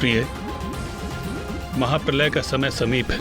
प्रिय, महाप्रलय का समय समीप है।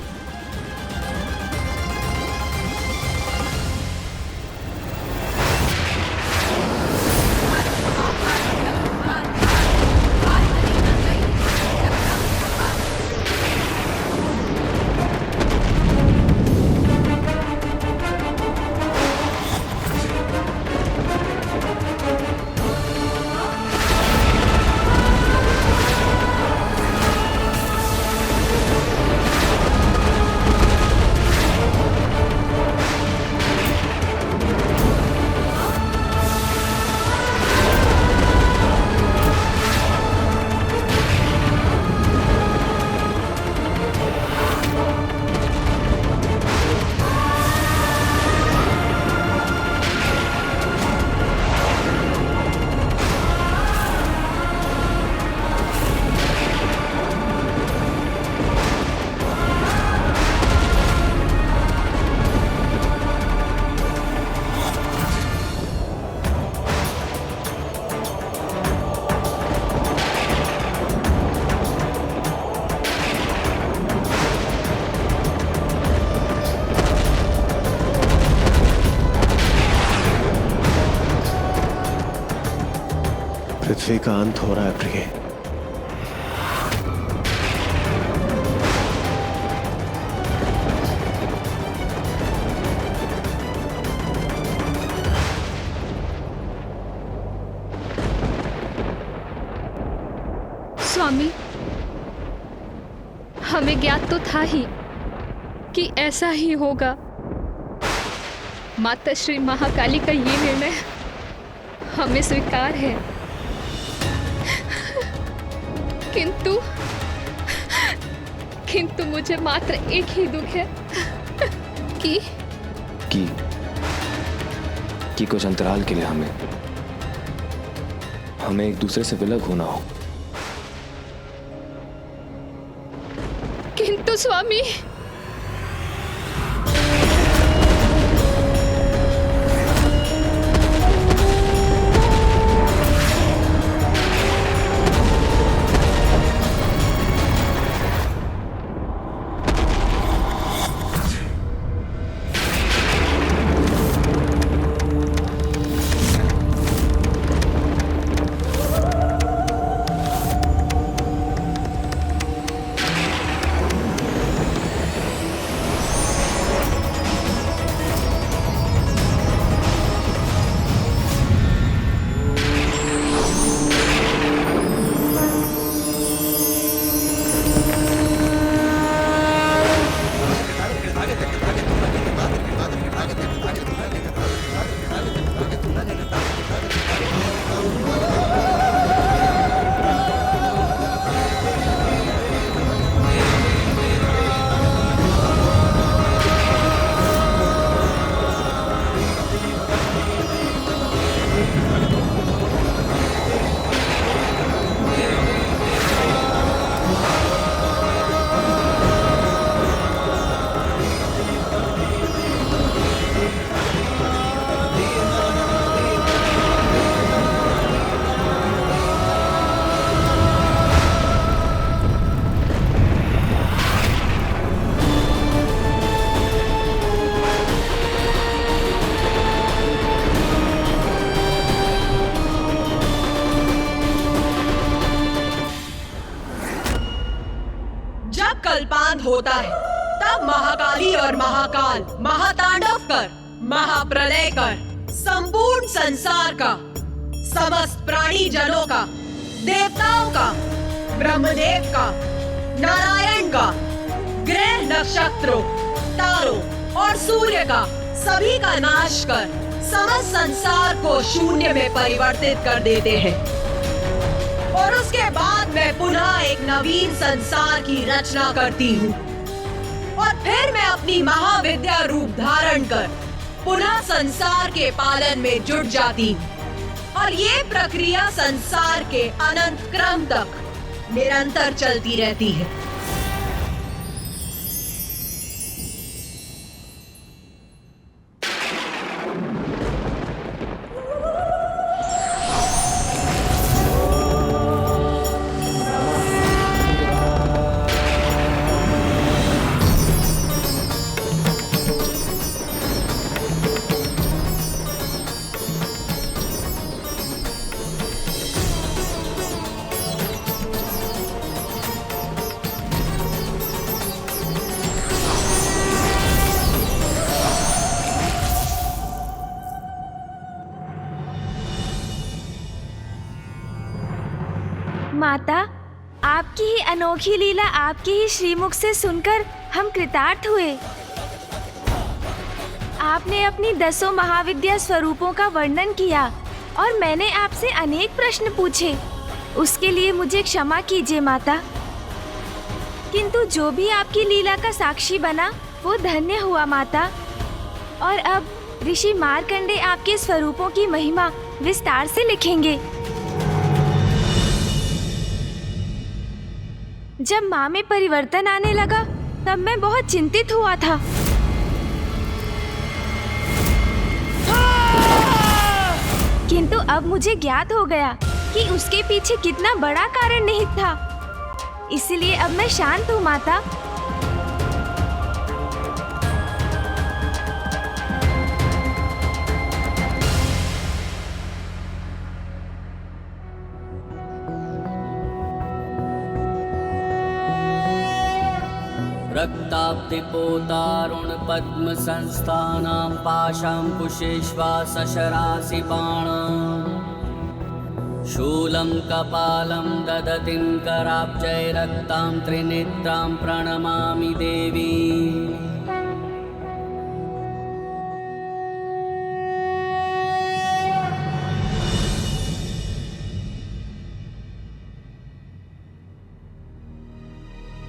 पृथ्वी का अंत हो रहा है प्रिय। स्वामी, हमें ज्ञात तो था ही कि ऐसा ही होगा। माता श्री महाकाली का ये निर्णय हमें स्वीकार है, किंतु मुझे मात्र एक ही दुख है कि कुछ अंतराल के लिए हमें एक दूसरे से विलग होना हो। किंतु स्वामी, कल्पांत होता है तब महाकाली और महाकाल महातांडव कर, महाप्रलय कर, संपूर्ण संसार का, समस्त प्राणी जनों का, देवताओं का, ब्रह्मदेव का, नारायण का, ग्रह नक्षत्रों, तारों और सूर्य का, सभी का नाश कर समस्त संसार को शून्य में परिवर्तित कर देते हैं। और उसके बाद मैं पुनः एक नवीन संसार की रचना करती हूँ और फिर मैं अपनी महाविद्या रूप धारण कर पुनः संसार के पालन में जुट जाती हूँ और ये प्रक्रिया संसार के अनंत क्रम तक निरंतर चलती रहती है। माता, आपकी ही अनोखी लीला आपके ही श्रीमुख से सुनकर हम कृतार्थ हुए। आपने अपनी 10 महाविद्या स्वरूपों का वर्णन किया और मैंने आपसे अनेक प्रश्न पूछे। उसके लिए मुझे क्षमा कीजिए माता। किंतु जो भी आपकी लीला का साक्षी बना वो धन्य हुआ माता। और अब ऋषि मार्कंडे आपके स्वरूपों की महिमा विस्तार से लिखेंगे। जब माँ में परिवर्तन आने लगा तब मैं बहुत चिंतित हुआ था। किंतु अब मुझे ज्ञात हो गया कि उसके पीछे कितना बड़ा कारण निहित था। इसलिए अब मैं शांत हूँ माता। रक्ताब्धिपोतारुण पद्म संस्थानां पाशांकुशेष्वासशरासि बाणां शूलं कपालं ददतिं कराब्जै रक्तां त्रिनेत्रां प्रणमामि देवी।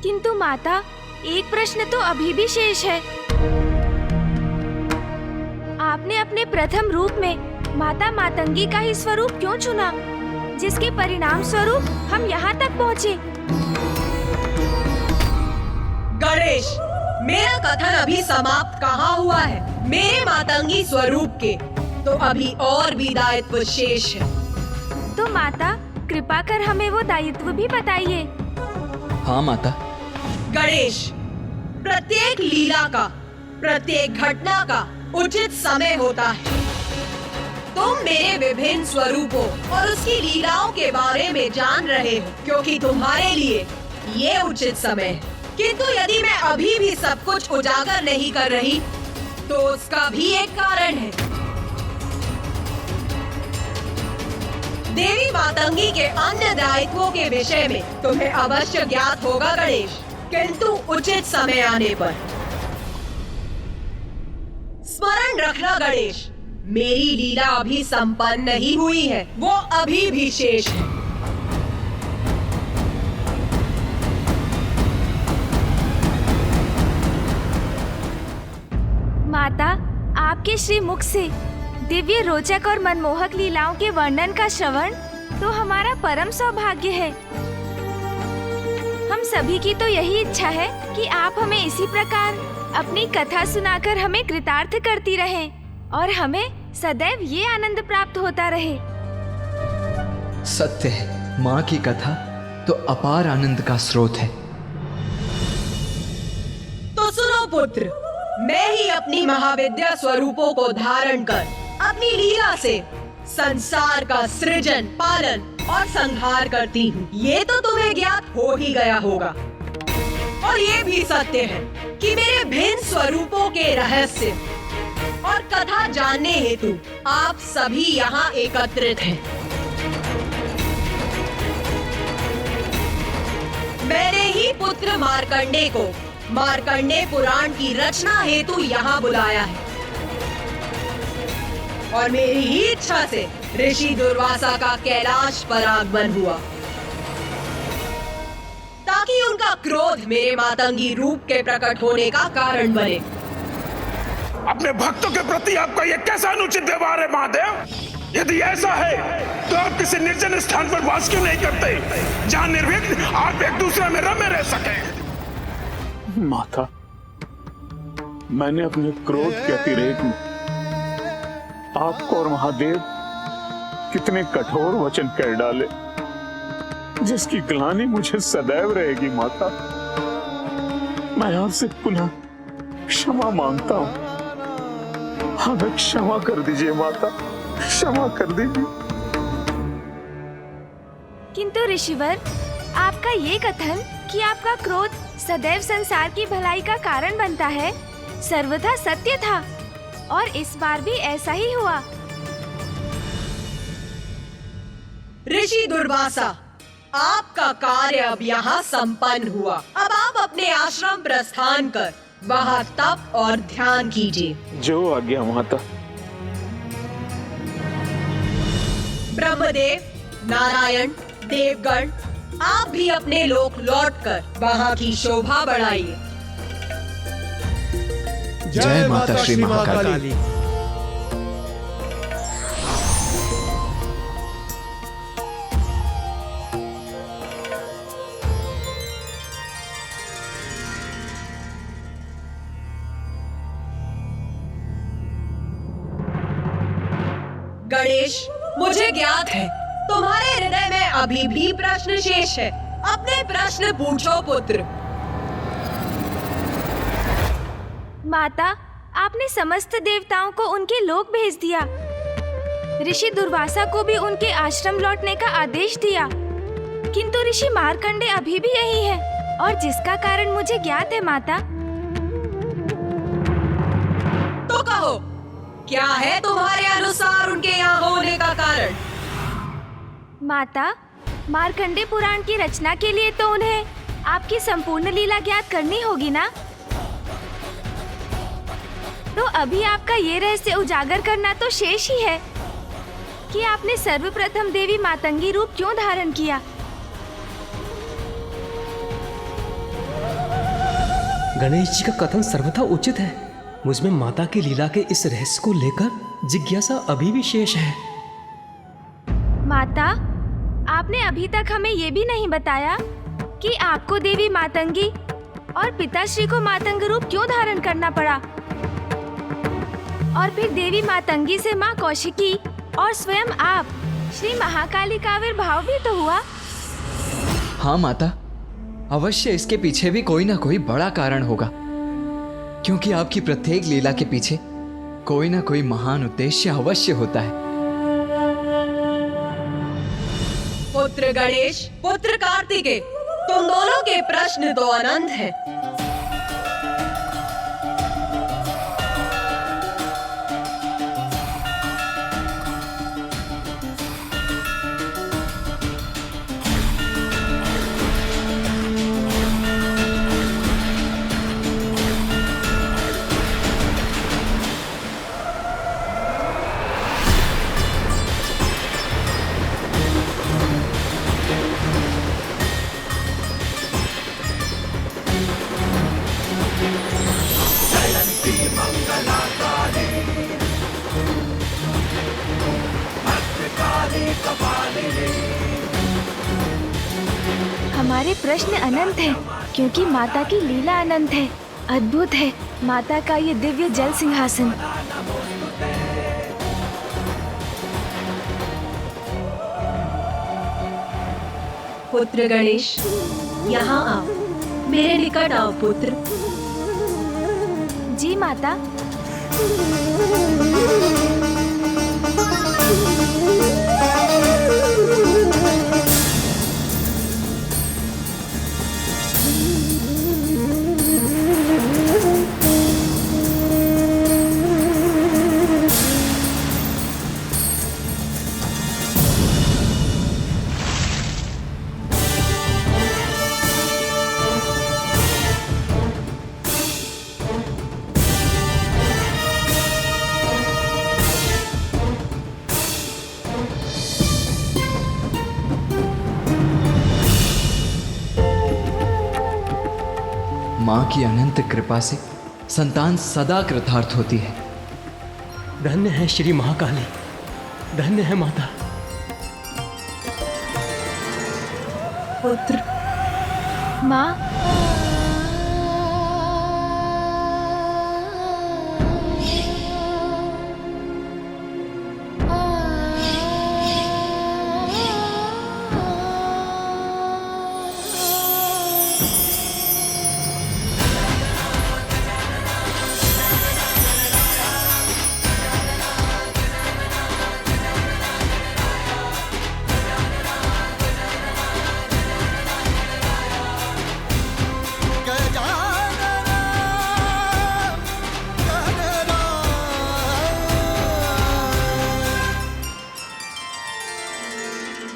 किंतु माता, एक प्रश्न तो अभी भी शेष है। आपने अपने प्रथम रूप में माता मातंगी का ही स्वरूप क्यों चुना, जिसके परिणाम स्वरूप हम यहाँ तक पहुँचे? गणेश, मेरा कथन अभी समाप्त कहाँ हुआ है? मेरे मातंगी स्वरूप के तो अभी और भी दायित्व शेष है। तो माता, कृपा कर हमें वो दायित्व भी बताइए। हाँ माता। गणेश, प्रत्येक लीला का, प्रत्येक घटना का उचित समय होता है। तुम मेरे विभिन्न स्वरूपों और उसकी लीलाओं के बारे में जान रहे हो क्योंकि तुम्हारे लिए ये उचित समय है। किंतु यदि मैं अभी भी सब कुछ उजागर नहीं कर रही तो उसका भी एक कारण है। देवी मातंगी के अन्य दायित्वों के विषय में तुम्हें अवश्य ज्ञात होगा गणेश, किंतु उचित समय आने पर। स्मरण रखना गणेश, मेरी लीला अभी संपन्न नहीं हुई है, वो अभी भी शेष है। माता, आपके श्री मुख से दिव्य, रोचक और मनमोहक लीलाओं के वर्णन का श्रवण तो हमारा परम सौभाग्य है। हम सभी की तो यही इच्छा है कि आप हमें इसी प्रकार अपनी कथा सुनाकर हमें कृतार्थ करती रहें और हमें सदैव ये आनंद प्राप्त होता रहे। सत्य है, माँ की कथा तो अपार आनंद का स्रोत है। तो सुनो पुत्र, मैं ही अपनी महाविद्या स्वरूपों को धारण कर अपनी लीला से संसार का सृजन, पालन और संहार करती हूँ। ये तो तुम्हें ज्ञात हो ही गया होगा। और ये भी सत्य है कि मेरे भिन्न स्वरूपों के रहस्य और कथा जानने हेतु आप सभी यहाँ एकत्रित हैं। मैंने ही पुत्र मार्कंडे को मार्कंडे पुराण की रचना हेतु यहाँ बुलाया है और मेरी ही इच्छा से ऋषि दुर्वासा का कैलाश पर आगमन हुआ ताकि उनका क्रोध मेरे मातंगी रूप के प्रकट होने का कारण बने। अपने भक्तों के प्रति आपका यह कैसा अनुचित व्यवहार है महादेव? यदि ऐसा है तो आप किसी निर्जन स्थान पर वास क्यों नहीं करते, जहां निर्विघ्न आप एक दूसरे में रमे रह सके? माता, मैंने अपने क्रोध के अतिरेक में आपको और महादेव कितने कठोर वचन कह डाले, जिसकी ग्लानि मुझे सदैव रहेगी। माता, मैं आपसे पुनः क्षमा मांगता हूँ। हमें क्षमा कर दीजिए माता, क्षमा कर दीजिए। किंतु ऋषिवर, आपका ये कथन कि आपका क्रोध सदैव संसार की भलाई का कारण बनता है सर्वथा सत्य था और इस बार भी ऐसा ही हुआ। ऋषि दुर्वासा, आपका कार्य अब यहाँ संपन्न हुआ। अब आप अपने आश्रम प्रस्थान कर वहाँ तप और ध्यान कीजिए। जो आज्ञा माता। ब्रह्मदेव, नारायण, देवगण, आप भी अपने लोक लौटकर वहाँ की शोभा बढ़ाइए। जय माता श्री महाकाली। गणेश, मुझे ज्ञात है तुम्हारे हृदय में अभी भी प्रश्न शेष है। अपने प्रश्न पूछो पुत्र। माता, आपने समस्त देवताओं को उनके लोक भेज दिया। ऋषि दुर्वासा को भी उनके आश्रम लौटने का आदेश दिया, किंतु ऋषि मार्कंडे अभी भी यही है, और जिसका कारण मुझे ज्ञात है माता। तो कहो, क्या है तुम्हारे अनुसार उनके यहाँ होने का कारण? माता, मार्कंडे पुराण की रचना के लिए तो उन्हें आपकी संपूर्ण लीला ज्ञात करनी होगी ना? तो अभी आपका ये रहस्य उजागर करना तो शेष ही है कि आपने सर्वप्रथम देवी मातंगी रूप क्यों धारण किया। गणेश जी का कथन सर्वथा उचित है। मुझमें माता की लीला के इस रहस्य को लेकर जिज्ञासा अभी भी शेष है। माता, आपने अभी तक हमें ये भी नहीं बताया कि आपको देवी मातंगी और पिताश्री को मातंग रूप क्यों धारण करना पड़ा, और फिर देवी मातंगी से माँ कौशिकी और स्वयं आप श्री महाकाली का आविर्भाव भी तो हुआ। हाँ माता, अवश्य इसके पीछे भी कोई ना कोई बड़ा कारण होगा, क्योंकि आपकी प्रत्येक लीला के पीछे कोई ना कोई महान उद्देश्य अवश्य होता है। पुत्र गणेश, पुत्र कार्तिकेय, तुम दोनों के प्रश्न तो अनंत हैं। हमारे प्रश्न अनंत हैं, क्योंकि माता की लीला अनंत है। अद्भुत है माता का ये दिव्य जल सिंहासन। पुत्र गणेश, यहाँ आओ, मेरे निकट आओ पुत्र। जी माता। माँ की अनंत कृपा से संतान सदा कृतार्थ होती है। धन्य है श्री महाकाली, धन्य है माता। पुत्र। माँ,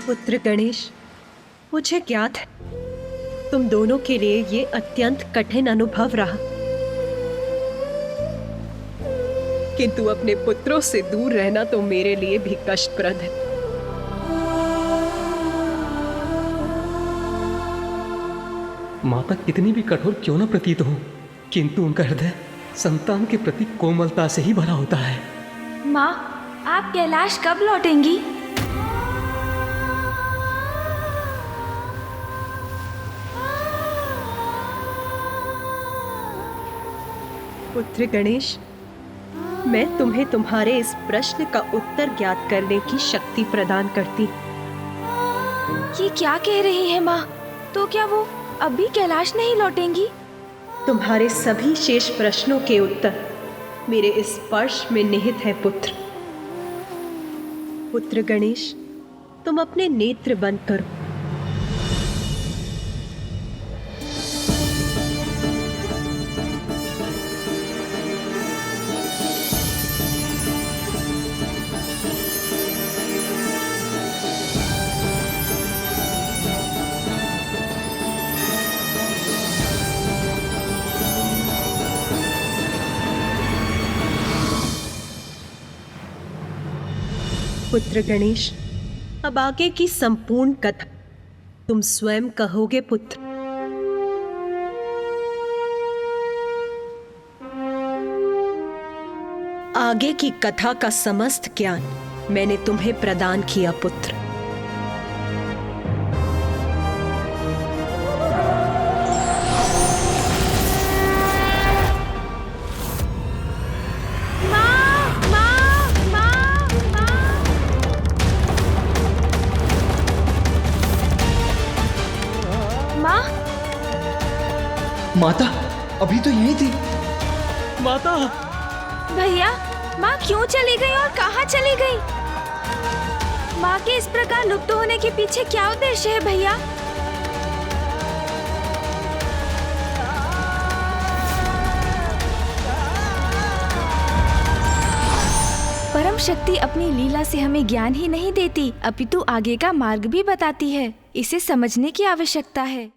पुत्र गणेश, मुझे ज्ञात है तुम दोनों के लिए ये अत्यंत कठिन अनुभव रहा, किंतु अपने पुत्रों से दूर रहना तो मेरे लिए भी कष्टप्रद है। माता कितनी भी कठोर क्यों न प्रतीत हो, किंतु उनका हृदय संतान के प्रति कोमलता से ही भरा होता है। माँ, आप कैलाश कब लौटेंगी? पुत्र गणेश, मैं तुम्हें तुम्हारे इस प्रश्न का उत्तर ज्ञात करने की शक्ति प्रदान करती। ये क्या कह रही है माँ? तो क्या वो अभी कैलाश नहीं लौटेंगी? तुम्हारे सभी शेष प्रश्नों के उत्तर मेरे इस स्पर्श में निहित है पुत्र। पुत्र गणेश, तुम अपने नेत्र बंद करो। पुत्र गणेश, अब आगे की संपूर्ण कथा तुम स्वयं कहोगे पुत्र। आगे की कथा का समस्त ज्ञान मैंने तुम्हें प्रदान किया पुत्र। माता अभी तो यहीं थी। माता! भैया, माँ क्यों चली गई और कहाँ चली गई? माँ के इस प्रकार लुप्त होने के पीछे क्या उद्देश्य है भैया? परम शक्ति अपनी लीला से हमें ज्ञान ही नहीं देती, अपितु आगे का मार्ग भी बताती है। इसे समझने की आवश्यकता है।